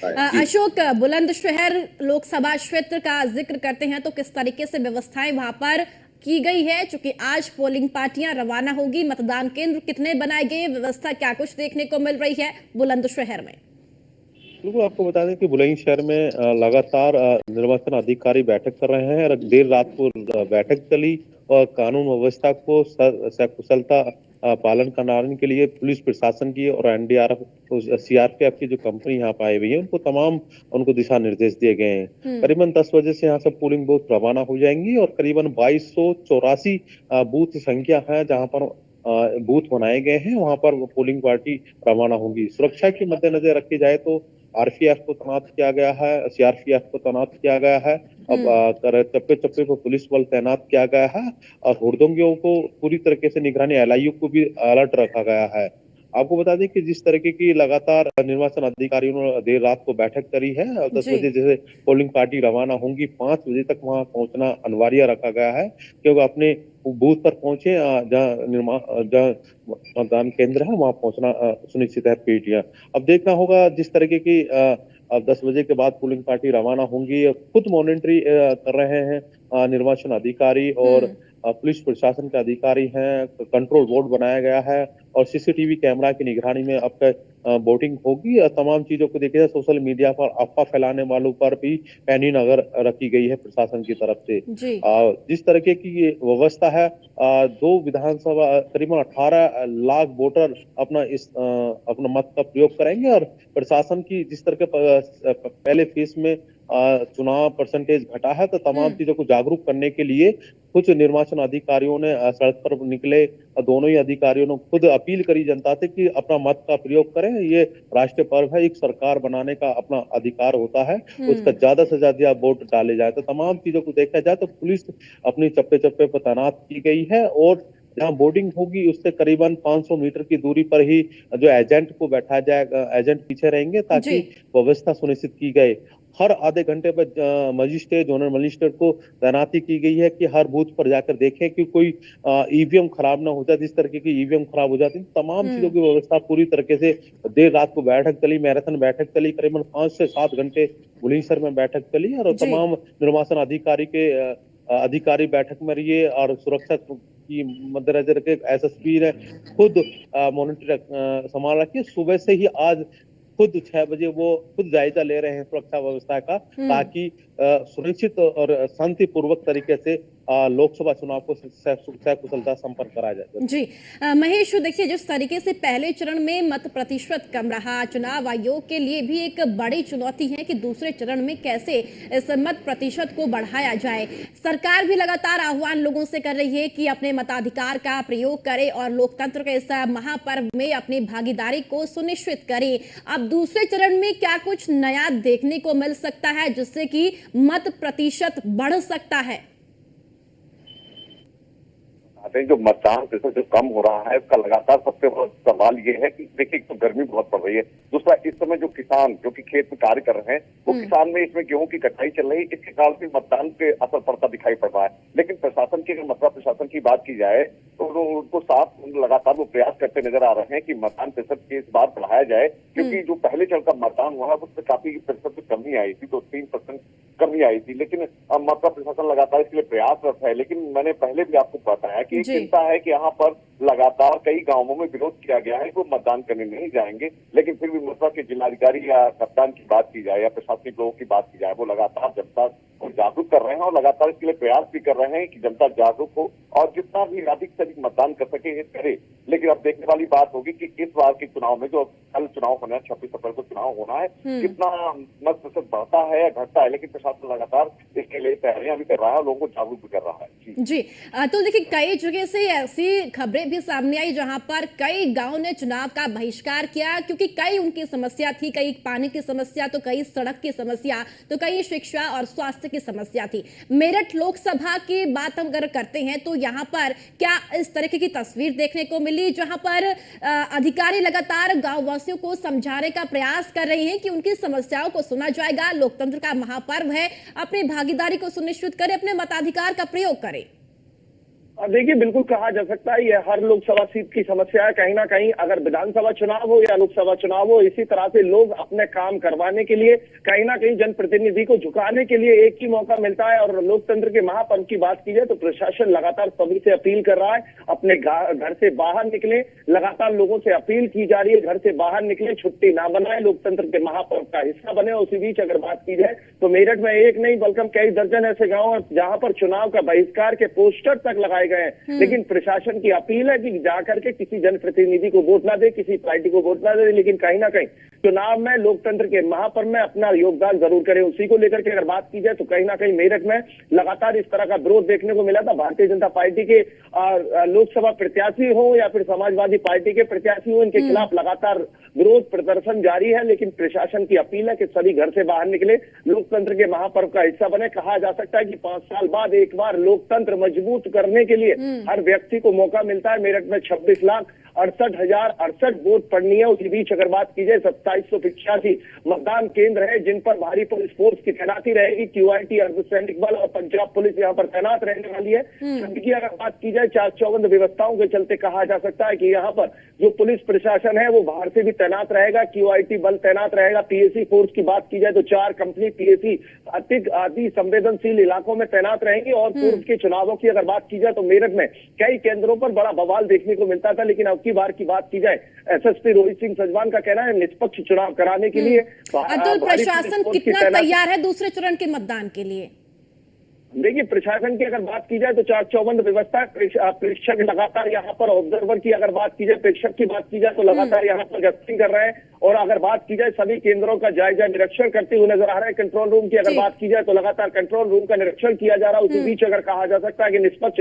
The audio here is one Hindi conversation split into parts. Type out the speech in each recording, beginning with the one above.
जी। अशोक, बुलंदशहर लोकसभा क्षेत्र का जिक्र करते हैं तो किस तरीके से व्यवस्थाएं वहां पर की गई है? चूंकि आज पोलिंग पार्टियां रवाना होगी, मतदान केंद्र कितने बनाए गए, व्यवस्था क्या कुछ देखने को मिल रही है बुलंदशहर में? बिल्कुल, आपको बता दें कि बुलंदशहर में लगातार निर्वाचन अधिकारी बैठक कर रहे हैं और देर रात को बैठक चली और कानून व्यवस्था को सकुशलता पालन कराने के लिए पुलिस प्रशासन की और एनडीआरएफ सीआरपीएफ की जो कंपनी यहाँ पे आई हुई है उनको दिशा निर्देश दिए गए हैं। हम्म। करीबन 10 बजे से यहाँ से पोलिंग बूथ रवाना हो जाएंगी और करीबन 2284 बूथ संख्या है जहाँ पर बूथ बनाए गए हैं, वहां पर पोलिंग पार्टी रवाना होगी। सुरक्षा के मद्देनजर रखी जाए तो आरपीएफ को तैनात किया गया है, सीआरपीएफ को तैनात किया गया है। अब हम्म। चप्पे चप्पे पर पुलिस बल तैनात किया गया है और हुड़दंगियों को पूरी तरीके से निगरानी एलआईयू को भी अलर्ट रखा गया है। आपको बता दें कि जिस तरीके की लगातार निर्वाचन अधिकारियों ने देर रात को बैठक करी है और 10 जी। बजे जैसे पोलिंग पार्टी रवाना होंगी, 5 बजे तक वहां पहुंचना अनिवार्य रखा गया है क्योंकि अपने बूथ पर पहुंचे जहाँ मतदान केंद्र है वहां पहुंचना सुनिश्चित है पीटियां। अब देखना होगा जिस तरीके की अब 10 बजे के बाद पोलिंग पार्टी रवाना होंगी, खुद मॉनिटरिंग कर रहे हैं निर्वाचन अधिकारी और हम्म। पुलिस प्रशासन के अधिकारी हैं। कंट्रोल बोर्ड बनाया गया है और सीसीटीवी कैमरा की निगरानी में अब तक वोटिंग होगी और तमाम चीजों को देखिए सोशल मीडिया पर अफवाह फैलाने वालों पर भी पैनी नजर रखी गई है प्रशासन की तरफ से। जी। जिस तरीके की ये व्यवस्था है, दो विधानसभा करीबन 18 लाख वोटर अपना मत का प्रयोग करेंगे और प्रशासन की जिस तरह के पहले फेज में चुनाव परसेंटेज घटा है तो तमाम हम्म। चीजों को जागरूक करने के लिए कुछ निर्वाचन अधिकारियों ने सड़क पर निकले और दोनों ही अधिकारियों ने खुद अपील करी जनता से कि अपना मत का प्रयोग करें। ये राष्ट्रीय पर्व है, एक सरकार बनाने का अपना अधिकार होता है, उसका हम्म। ज्यादा से ज्यादा वोट डाले जाए। तो तमाम चीजों को देखा जाए तो पुलिस अपनी चप्पे चप्पे पर तैनात की गई है और जहाँ बोर्डिंग होगी उससे करीबन 500 मीटर की दूरी पर ही जो एजेंट को बैठा जाएगा, एजेंट पीछे रहेंगे जी। ताकि व्यवस्था सुनिश्चित की गई। हर आधे घंटे पर मजिस्ट्रेट जोनल मजिस्ट्रेट को तैनाती की गई है कि हर बूथ पर जाकर देखें कि कोई ईवीएम खराब ना हो जाए। जिस तरीके की ईवीएम खराब हो जाती है तमाम चीजों हम्म। की व्यवस्था पूरी तरीके से देर रात को बैठक चली, मैराथन बैठक चली, करीबन 5 से 7 घंटे बुलंदशहर में बैठक चली और जी। तमाम निर्वाचन अधिकारी बैठक में रहिए और सुरक्षा की मद्देनजर रखे एसएसपी ने खुद मॉनिटर संभाल रखी है। सुबह से ही आज खुद 6 बजे वो खुद जायजा ले रहे हैं सुरक्षा व्यवस्था का हम्म। ताकि सुनिश्चित और शांतिपूर्वक तरीके से लोकसभा चुनाव को कुशलता संपन्न कराया जाए। जी। महेश, देखिए जिस तरीके से पहले चरण में मत प्रतिशत कम रहा, चुनाव आयोग के लिए भी एक बड़ी चुनौती है कि दूसरे चरण में कैसे इस मत प्रतिशत को बढ़ाया जाए। सरकार भी लगातार आह्वान लोगों से कर रही है कि अपने मताधिकार का प्रयोग करें और लोकतंत्र के इस महापर्व में अपनी भागीदारी को सुनिश्चित करें। अब दूसरे चरण में क्या कुछ नया देखने को मिल सकता है जिससे कि मत प्रतिशत बढ़ सकता है? जो मतदान प्रतिशत जो कम हो रहा है उसका लगातार सबसे बड़ा सवाल ये है कि देखिए, एक तो गर्मी बहुत पड़ रही है, दूसरा इस समय जो किसान जो कि खेत में कार्य कर रहे हैं वो किसान में इसमें गेहूं की कटाई चल रही है, इसके कारण से मतदान पे असर पड़ता दिखाई पड़ रहा है। लेकिन प्रशासन की, अगर मतदान प्रशासन की बात की जाए तो उनको साफ लगातार वो प्रयास करते नजर आ रहे हैं कि मतदान प्रतिशत इस बार बढ़ाया जाए, क्योंकि जो पहले चरण का मतदान हुआ है उसमें काफी प्रतिशत में कमी आई थी, तो 3% कमी आई थी। लेकिन मतदान प्रशासन लगातार इसके लिए प्रयासरत है। लेकिन मैंने पहले भी आपको बताया कि एक चिंता है कि यहाँ पर लगातार कई गांवों में विरोध किया गया है, वो मतदान करने नहीं जाएंगे। लेकिन फिर भी मथुरा के जिलाधिकारी या कप्तान की बात की जाए या प्रशासनिक लोगों की बात की जाए, वो लगातार जनता को जागरूक कर रहे हैं और लगातार इसके लिए प्रयास भी कर रहे हैं कि जनता जागरूक हो और जितना भी अधिक से अधिक मतदान कर सके करे। लेकिन अब देखने वाली बात होगी कि इस बार के चुनाव में जो कल चुनाव होना है, 26 अप्रैल को चुनाव होना है, कितना मत प्रतिशत बढ़ता है या घटता है। लेकिन प्रशासन लगातार इसके लिए तैयारियां भी कर रहा है और लोगों को जागरूक भी कर रहा है। जी। तो देखिए कई जगह से ऐसी खबरें भी सामने आई जहां पर कई गांव ने चुनाव का बहिष्कार किया क्योंकि कई उनकी समस्या थी, कई पानी की समस्या, तो कई सड़क की समस्या, तो कई शिक्षा और स्वास्थ्य की समस्या थी। मेरठ लोकसभा की बात हम अगर करते हैं तो यहां पर क्या इस तरह की तस्वीर देखने को मिली जहां पर अधिकारी लगातार गांव वासियों को समझाने का प्रयास कर रहे हैं कि उनकी समस्याओं को सुना जाएगा, लोकतंत्र का महापर्व है, अपनी भागीदारी को सुनिश्चित करें, अपने मताधिकार का प्रयोग करें? अब देखिए, बिल्कुल कहा जा सकता है, यह हर लोकसभा सीट की समस्या है। कहीं ना कहीं अगर विधानसभा चुनाव हो या लोकसभा चुनाव हो, इसी तरह से लोग अपने काम करवाने के लिए कहीं ना कहीं जनप्रतिनिधि को झुकाने के लिए एक ही मौका मिलता है। और लोकतंत्र के महापर्व की बात की जाए तो प्रशासन लगातार सभी से अपील कर रहा है, अपने घर से बाहर निकले। लगातार लोगों से अपील की जा रही है, घर से बाहर निकले, छुट्टी ना बनाए, लोकतंत्र के महापर्व का हिस्सा बने। उसी बीच अगर बात की जाए तो मेरठ में एक नहीं बल्कि कई दर्जन ऐसे गाँव हैं जहां पर चुनाव का बहिष्कार के पोस्टर तक लगाए गए हैं। लेकिन प्रशासन की अपील है कि जाकर के किसी जनप्रतिनिधि को वोट ना दे, किसी पार्टी को वोट ना दे, लेकिन कहीं ना कहीं चुनाव में लोकतंत्र के महापर्व में अपना योगदान जरूर करें। उसी को लेकर के अगर बात की जाए तो कहीं ना कहीं मेरठ में लगातार इस तरह का विरोध देखने को मिला था। भारतीय जनता पार्टी के लोकसभा प्रत्याशी हो या फिर समाजवादी पार्टी के प्रत्याशी हो, इनके खिलाफ लगातार विरोध प्रदर्शन जारी है। लेकिन प्रशासन की अपील है कि सभी घर से बाहर निकले, लोकतंत्र के महापर्व का हिस्सा बने। कहा जा सकता है कि 5 साल बाद एक बार लोकतंत्र मजबूत करने के लिए हर व्यक्ति को मौका मिलता है। मेरठ में 26,68,068 वोट पड़नी है। उसी बीच अगर बात की जाए 2785 मतदान केंद्र है जिन पर भारी पुलिस फोर्स की तैनाती रहेगी। QRT अर्धसैनिक बल और पंजाब पुलिस यहाँ पर तैनात रहने वाली है। सभी की अगर बात की जाए चाक चौबंद व्यवस्थाओं के चलते कहा जा सकता है कि यहाँ पर जो पुलिस प्रशासन है वो बाहर से भी तैनात रहेगा, QRT बल तैनात रहेगा। PAC फोर्स की बात की जाए तो 4 कंपनी PAC आदि संवेदनशील इलाकों में तैनात रहेंगी। और पूर्व के चुनावों की अगर बात की जाए तो मेरठ में कई केंद्रों पर बड़ा बवाल देखने को मिलता था, लेकिन अब की बार की बात की जाए SSP रोहित सिंह सजवान का कहना है निष्पक्ष चुनाव कराने के लिए अतुल, प्रशासन कितना तैयार है दूसरे चरण के मतदान के लिए? देखिए, प्रशासन की अगर बात की जाए तो चाक चौबंद व्यवस्था, प्रेक्षक लगातार यहाँ पर ऑब्जर्वर की अगर बात की जाए, प्रेक्षक की बात की जाए तो लगातार यहाँ पर गश्तिंग कर रहे हैं। और अगर बात की जाए सभी केंद्रों का जायजा निरीक्षण करते हुए नजर आ रहे हैं। कंट्रोल रूम की अगर बात की जाए तो लगातार कंट्रोल रूम का निरीक्षण किया जा रहा है। उसी बीच अगर कहा जा सकता है कि निष्पक्ष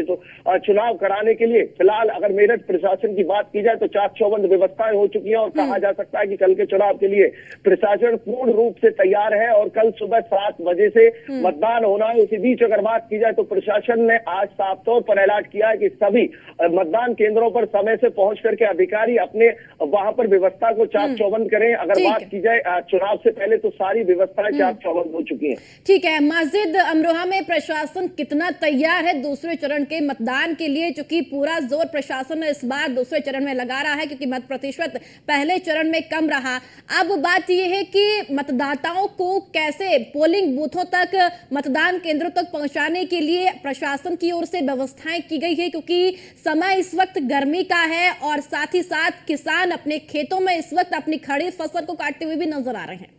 चुनाव कराने के लिए फिलहाल अगर मेरठ प्रशासन की बात की जाए तो चाक चौबंद व्यवस्थाएं हो चुकी है। और कहा जा सकता है कि कल के चुनाव के लिए प्रशासन पूर्ण रूप से तैयार है और कल सुबह 7 बजे से मतदान होना है। उसी बीच अगर बात की जाए तो प्रशासन ने आज साफ तौर पर अलर्ट किया है कि सभी मतदान केंद्रों पर समय से पहुंच करके अधिकारी अपने वहां पर व्यवस्था को चाक चौबंद करें। अगर बात की जाए चुनाव से पहले तो सारी व्यवस्थाएं चाक चौबंद हो चुकी हैं। ठीक है, मस्जिद अमरोहा में प्रशासन कितना तैयार है दूसरे चरण के मतदान के लिए? क्योंकि पूरा जोर प्रशासन इस बार दूसरे चरण में लगा रहा है क्योंकि मत प्रतिशत पहले चरण में कम रहा। अब बात यह है कि मतदाताओं को कैसे पोलिंग बूथों तक, मतदान केंद्रों तक पहुंचाने के लिए प्रशासन की ओर से व्यवस्थाएं की गई है, क्योंकि समय इस वक्त गर्मी का है और साथ ही साथ किसान अपने खेतों में इस वक्त अपनी खड़ी फसल को काटते हुए भी नजर आ रहे हैं।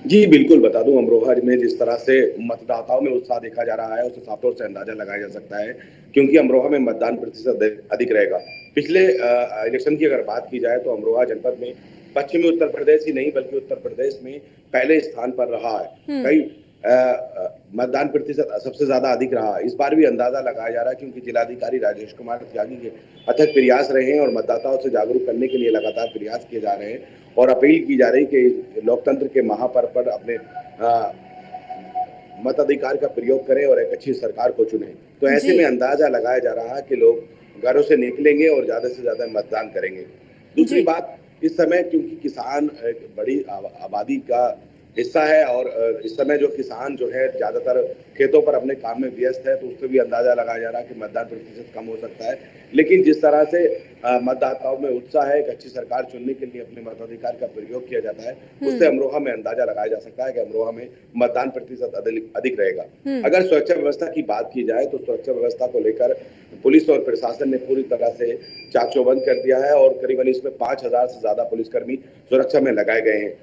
जी बिल्कुल, बता दूं, अमरोहा में जिस तरह से मतदाताओं में उत्साह देखा जा रहा है उससे साफ तौर से अंदाजा लगाया जा सकता है, क्योंकि अमरोहा में मतदान प्रतिशत अधिक रहेगा। पिछले इलेक्शन की अगर बात की जाए तो अमरोहा जनपद में पश्चिमी उत्तर प्रदेश ही नहीं बल्कि उत्तर प्रदेश में पहले स्थान पर रहा है। कई मतदान प्रतिशत सबसे ज्यादा अधिक रहा। इस बार भी अंदाजा लगाया जा रहा है क्योंकि जिलाधिकारी राजेश कुमार त्यागी के अथक प्रयास रहे हैं और मतदाताओं से जागरूक करने के लिए लगातार प्रयास किए जा रहे हैं और अपील की जा रही कि लोकतंत्र के महापर्व पर अपने मताधिकार का प्रयोग करें और एक अच्छी सरकार को चुनें। तो ऐसे में अंदाजा लगाया जा रहा है कि लोग घरों से निकलेंगे और ज्यादा से ज्यादा मतदान करेंगे। दूसरी बात, इस समय क्योंकि किसान एक बड़ी आबादी का हिस्सा है और इस समय जो किसान जो है ज्यादातर खेतों पर अपने काम में व्यस्त है, तो उससे भी अंदाजा लगाया जा रहा है कि मतदान प्रतिशत कम हो सकता है। लेकिन जिस तरह से मतदाताओं में उत्साह है, एक अच्छी सरकार चुनने के लिए अपने मताधिकार का प्रयोग किया जाता है, उससे अमरोहा में अंदाजा लगाया जा सकता है कि अमरोहा में मतदान प्रतिशत अधिक रहेगा। अगर सुरक्षा व्यवस्था की बात की जाए तो सुरक्षा व्यवस्था को लेकर पुलिस और प्रशासन ने पूरी तरह से चाक चौबंद कर दिया है और करीबन इसमें 5000 से ज्यादा पुलिसकर्मी सुरक्षा में लगाए गए हैं।